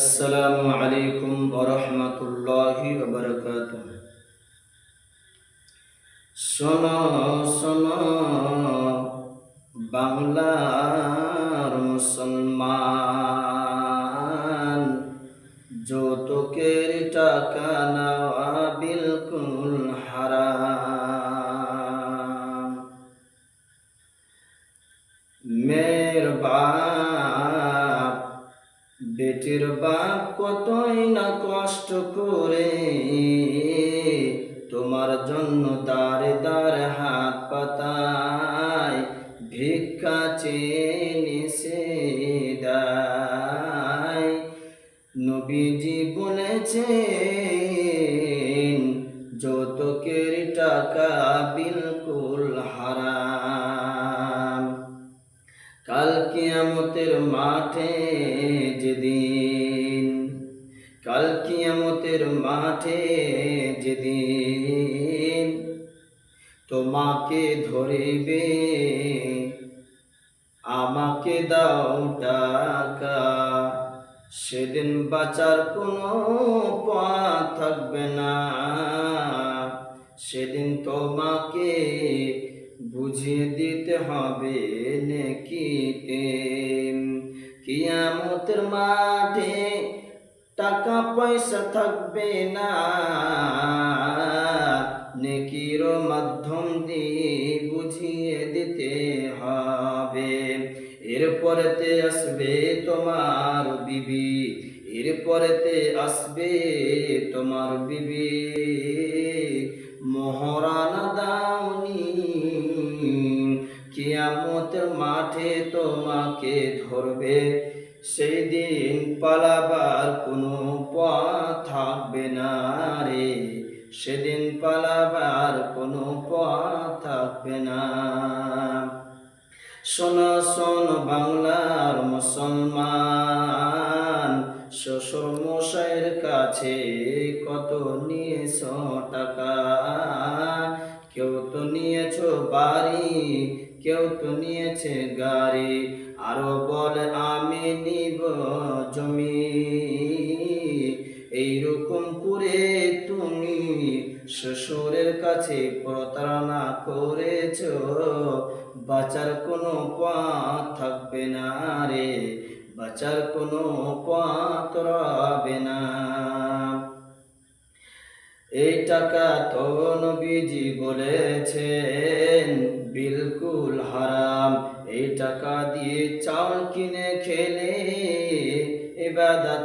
আসসালামু আলাইকুম ওয়া রাহমাতুল্লাহি ওয়া বারাকাতুহু। শোনো শোনো বাংলার মুসলমান, যৌতুকের টাকা নেওয়া বিলকুল হারাম। মেয়ের বাপ বেটির বাপ কতই না কষ্ট করে তোমার জন্য দাঁড়ে দাঁড়ে হাত পাতায় ভিক্ষা চেয়ে নিষে দেয়। নবীজি বলেছেন যৌতুকের টাকা বিলকুল হারাম। কাল কিয়ামতের মাঠে যেদিন, কাল কিয়ামতের মাঠে যেদিন তোমাকে ধরিবে, আমাকে দাও টাকা, সেদিন বাঁচার কোনো পথ থাকবে না। সেদিন তোমাকে বুঝিয়ে দিতে হবে নেকিতে। কিয়ামতের মাঠে টাকা পয়সা থাকবে না, নেকির মাধ্যম দিয়ে বুঝিয়ে দিতে হবে। এরপরেতে আসবে তোমার বিবি, এরপরেতে আসবে তোমার বিবি, মহরানা দাওনি, কিয়ামতের মাঠে তোমাকে ধরবে। সেই দিন পালাবার কোনো পথ থাকবে না রে, সেদিন পালাবার কোনো পথ থাকবে না। শোনো শোনো বাংলার মুসলমান, শ্বশুর মশাইয়ের কাছে কত নিয়েছ টাকা। কেউ তো নিয়েছো বাড়ি, কেউ তো নিয়েছে গাড়ি, আরো বলে আমি নিব জমি। এইরকম করে তুমি শ্বশুরের কাছে প্রতারণা করেছো, বাঁচার কোনো পথ থাকবে না রে, বাঁচার কোনো পথ রবে না। এই টাকা তো নবীজি বলেছেন বিলকুল হারাম। এই টাকা দিয়ে চাউল কিনে খেলে ইবাদত